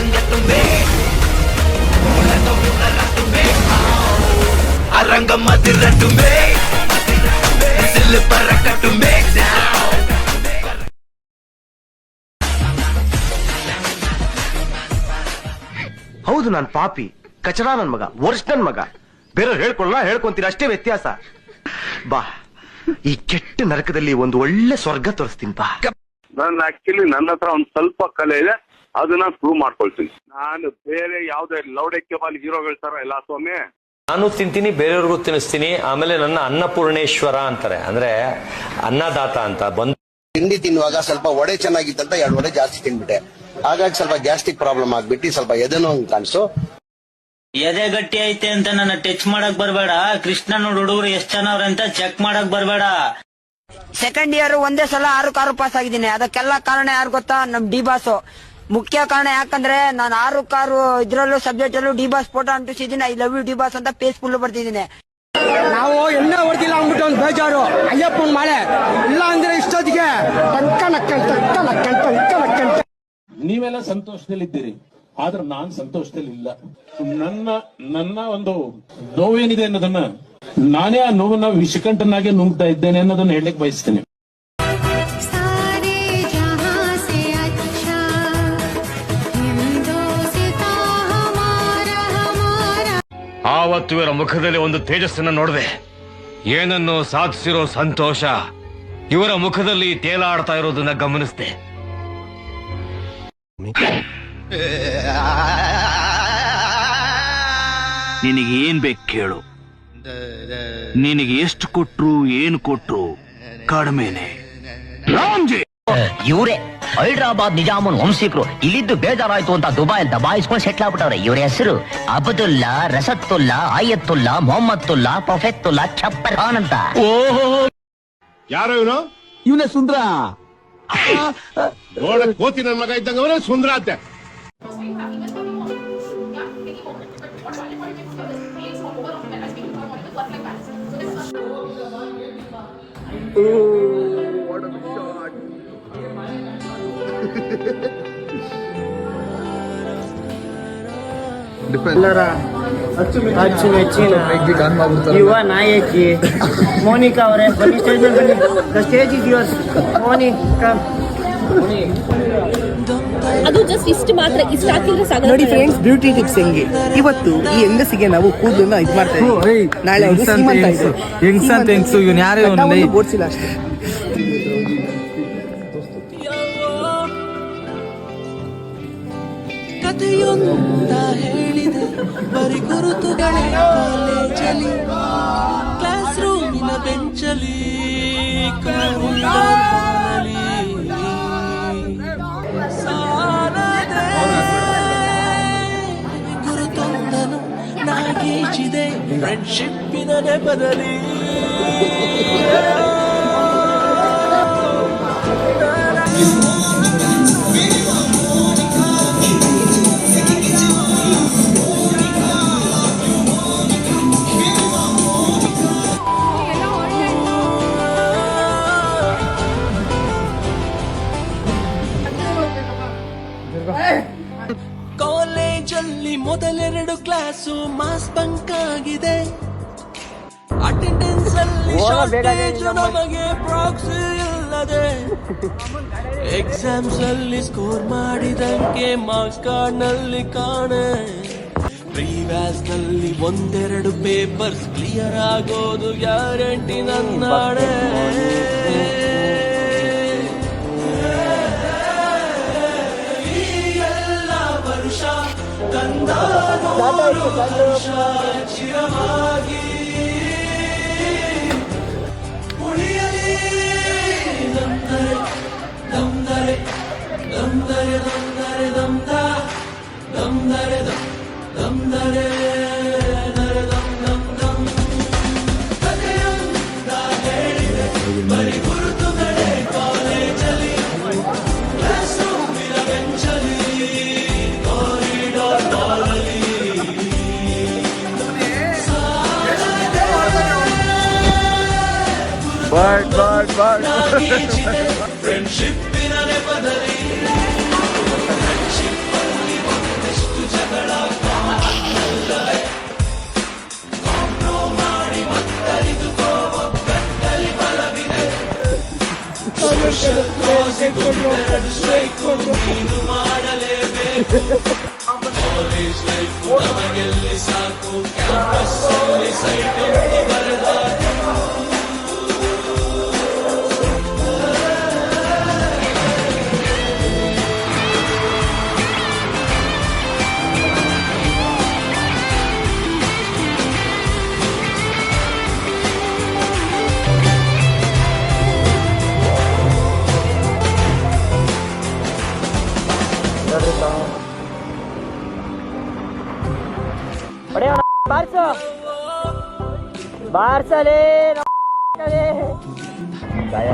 tanga tumbe ulano vinara tumbe aranga madira tumbe sil paraka tumbe ಹೌದು, ನಾನು ಪಾಪಿ, ಕಚಡ ನನ್ ಮಗ, ವರ್ಷ ನನ್ ಮಗ. ಬೇರೆಯವ್ರು ಹೇಳ್ಕೊಂತೀರ ಅಷ್ಟೇ ವ್ಯತ್ಯಾಸ. ಬಾ, ಈ ಕೆಟ್ಟ ನರಕದಲ್ಲಿ ಒಂದು ಒಳ್ಳೆ ಸ್ವರ್ಗ ತೋರಿಸ್ತೀನಿ ಬಾ. ನನ್ನ ಆಕ್ಚುಲಿ ನನ್ನ ಹತ್ರ ಒಂದ್ ಸ್ವಲ್ಪ ಕಲೆ ಇದೆ, ಅದನ್ನ ಪ್ರೂವ್ ಮಾಡ್ಕೊಳ್ತೀನಿ. ನಾನು ಬೇರೆ ಯಾವ್ದೇ ಲೌಡಕ್ಕೆ ಬಾಲ್ ಹೀರೋಗಳ ತರ ಇಲ್ಲ ಸ್ವಾಮಿ. ನಾನು ತಿಂತೀನಿ, ಬೇರೆಯವ್ರಿಗೂ ತಿನ್ನಿಸ್ತೀನಿ. ಆಮೇಲೆ ನನ್ನ ಅನ್ನಪೂರ್ಣೇಶ್ವರ ಅಂತಾರೆ, ಅಂದ್ರೆ ಅನ್ನದಾತ ಅಂತ. ತಿಂಡಿ ತಿನ್ನುವಾಗ ಸ್ವಲ್ಪ ವಡೆ ಚೆನ್ನಾಗಿತ್ತಂತ 2 ವಡೆ ಜಾಸ್ತಿ ತಿನ್ಬಿಟ್ಟೆ. ಹಾಗಾಗಿ ಸ್ವಲ್ಪ ಗ್ಯಾಸ್ಟ್ರಿಕ್ ಪ್ರಾಬ್ಲಮ್ ಆಗ್ಬಿಟ್ಟು ಸ್ವಲ್ಪ ಎದೆನೋ ಕಾಣಿಸು. ಎದೆ ಗಟ್ಟಿ ಐತೆ ಅಂತ ನನ್ನ ಟಚ್ ಮಾಡಕ್ ಬರ್ಬೇಡ. ಕೃಷ್ಣ ನೋಡ್ ಹುಡುಗರು ಎಷ್ಟ್ ಚೆನ್ನಾವ್ರೆ ಅಂತ ಚೆಕ್ ಮಾಡಕ್ ಬರ್ಬೇಡ. ಸೆಕೆಂಡ್ ಇಯರ್ ಒಂದೇ ಸಲ 6 ಕಾರು ಪಾಸ್ ಆಗಿದ್ದೀನಿ. ಅದಕ್ಕೆಲ್ಲ ಕಾರಣ ಯಾರು ಗೊತ್ತಾ? ನಮ್ ಡಿ ಬಾಸ್ ಮುಖ್ಯ ಕಾರಣ. ಯಾಕಂದ್ರೆ ನಾನು 6 ಕಾರು ಇದ್ರಲ್ಲೂ ಸಬ್ಜೆಕ್ಟ್ ಅಲ್ಲೂ ಡಿ ಬಾಸ್ ಫೋಟೋ ಅಂಟಿಸಿದ್ದೀನಿ. I love you D boss ಅಂತ ಫೇಸ್ಬುಕ್ ಬರ್ತಿದ್ದೀನಿ. ನಾವು ಎಣ್ಣೆ ಹೊಡೆದಿಲ್ಲ ಅಂದ್ಬಿಟ್ಟು ಒಂದು ಬೇಜಾರು. ಅಯ್ಯಪ್ಪನ್ ಮಾಳೆ ಇಲ್ಲ ಅಂದ್ರೆ ಇಷ್ಟೊತ್ತಿಗೆ ನೀವೆಲ್ಲ ಸಂತೋಷದಲ್ಲಿದ್ದೀರಿ, ಆದ್ರೆ ನಾನ್ ಸಂತೋಷದಲ್ಲಿ ಇಲ್ಲ. ನನ್ನ ಒಂದು ನೋವೇನಿದೆ ಅನ್ನೋದನ್ನ ನಾನೇ ಆ ನೋವನ್ನ ವಿಷಕಂಠನಾಗೆ ನುಂಗ್ತಾ ಇದ್ದೇನೆ ಅನ್ನೋದನ್ನ ಹೇಳಲಿಕ್ಕೆ ಬಯಸ್ತೇನೆ. ಆವತ್ತು ಇವರ ಮುಖದಲ್ಲಿ ಒಂದು ತೇಜಸ್ಸನ್ನು ನೋಡಿದೆ. ಏನನ್ನು ಸಾಧಿಸಿರೋ ಸಂತೋಷ ಇವರ ಮುಖದಲ್ಲಿ ತೇಲಾಡ್ತಾ ಇರೋದನ್ನ ಗಮನಿಸಿದೆ. ನಿನಗೆ ಏನ್ ಬೇಕು ಕೇಳು. ನಿನಗೆ ಎಷ್ಟು ಕೊಟ್ರು ಏನು ಕೊಟ್ರು ಕಡಿಮೆನೆ. ರಾಮ್ಜಿ ಇವರೇ ಹೈದರಾಬಾದ್ ನಿಜಾಮನ್ ವಂಶಿಕರು. ಇಲ್ಲಿದ್ದು ಬೇಜಾರಾಯ್ತು ಅಂತ ದುಬೈಲ್ ದಬಾಯಿಸ್ಕೊಂಡು ಸೆಟ್ಲ್ ಆಗ್ಬಿಟ್ಟವ್ರೆ. ಇವ್ರ ಹೆಸರು ಅಬ್ದುಲ್ಲಾ, ರಸತ್ತುಲ್ಲಾ, ಆಯತ್ತುಲ್ಲಾ, ಮೊಹಮ್ಮತ್ತುಲ್ಲಾ, ಪ್ರೊಫೆತ್ತುಲ್ಲಾ, ಛಪ್ಪರ್ ಖಾನ್ ಅಂತ. ಓಹೋ, ಯಾರೋ ಇವನೇ ಸುಂದ್ರ. ಕೋತಿ ನನ್ನ ಮಗ ಇದ್ದಂಗ ಅವನೇ ಸುಂದ್ರ ಅಂತೆ. ಯುವ ನಾಯಕಿ ಮೋನಿಕಾ ಅವರೇ ಬನ್ನಿ, ಸ್ಟೇಜ್ ಬನ್ನಿ. The stage is yours. Monica ಅದು ಜಸ್ಟ್ ಇಷ್ಟು ಮಾತ್ರ, ಇಷ್ಟ ಹಾಕಿದ್ರೆ ಸಾಕು. ನೋಡಿ ಫ್ರೆಂಡ್ಸ್, ಬ್ಯೂಟಿ ಟಿಪ್ಸ್ ಹೆಂಗೆ. ಇವತ್ತು ಈ ಹೆಂಗಸಿಗೆ ನಾವು ಕೂದಲನ್ನ ಇದು ಮಾಡ್ತಾ ಇದ್ದೀವಿ. ನಾಳೆ ಹೆಂಗಸು ಇವನು ಯಾರೇ ಬೋಡ್ಸಿಲ್ಲ ಅಷ್ಟೇ. ಕಥೆಯೊಂದ ಹೇಳಿದೆ ಬರಿ ಗುರುತುಗಳೇ ಕಾಲೇಜಲ್ಲಿ, ಕ್ಲಾಸ್ ರೂಮಿನ ಬೆಂಚಲಿ, ಸಾಲದೆ ಗುರುತೊಂದನು ನಾಗೀಚಿದೆ ಫ್ರೆಂಡ್ಶಿಪ್ಪಿನ ನೆಪದಲ್ಲಿ. ಕಾಲೇಜಲ್ಲಿ ಮೊದಲೆರಡು ಕ್ಲಾಸು ಮಾಸ್ ಬಂಕ್ ಆಗಿದೆ. ಅಟೆಂಡೆನ್ಸ್ ಅಲ್ಲಿ ಶಾರ್ಟೇಜ್, ನಮಗೆ ಪ್ರಾಕ್ಸಿ ಇಲ್ಲದೆ. ಎಕ್ಸಾಮ್ಸ್ ಅಲ್ಲಿ ಸ್ಕೋರ್ ಮಾಡಿದಂಗೆ ಮಾರ್ಕ್ಸ್ ಕಾರ್ಡ್ ನಲ್ಲಿ ಕಾಣೆ. ಪ್ರಿವ್ಯಾಸ್ ನಲ್ಲಿ 1-2 ಪೇಪರ್ಸ್ ಕ್ಲಿಯರ್ ಆಗೋದು ಗ್ಯಾರಂಟಿ ನನ್ನಾಡೆ. ಚಿರವಾಗಿ ಉಳಿಯಲಿ ದಮ್ದರೆ ದಮ್ದರೆ ದಮ್ದರೆ ದಮ್ದರೆ ದಮ್ದ ದಮ್ದರೆ ದಮ್ದರೆ ದರೆ ದಮ್ ದಮ್ ದಮ್. ಕಥೆಯೊಂದ ಹೇಳಿದೆ ಬರಿ ಗುರುತುಗಳೇ ಕಾಲೇಜಲ್ಲಿ, ಕ್ಲಾಸ್ ರೂಮಿನ ಬೆಂಚಲಿ, ಕಾರಿಡಾರ್ ಕಾಲಲ್ಲಿ. ಫ್ರೆಂಡ್ಶಿಪ್ಪಿನ ನೆಪದಲ್ಲಿ, ಫ್ರೆಂಡ್ಶಿಪ್ ಅಲ್ಲಿ ಬಾರ್ಸಲೇ ಗಾಯ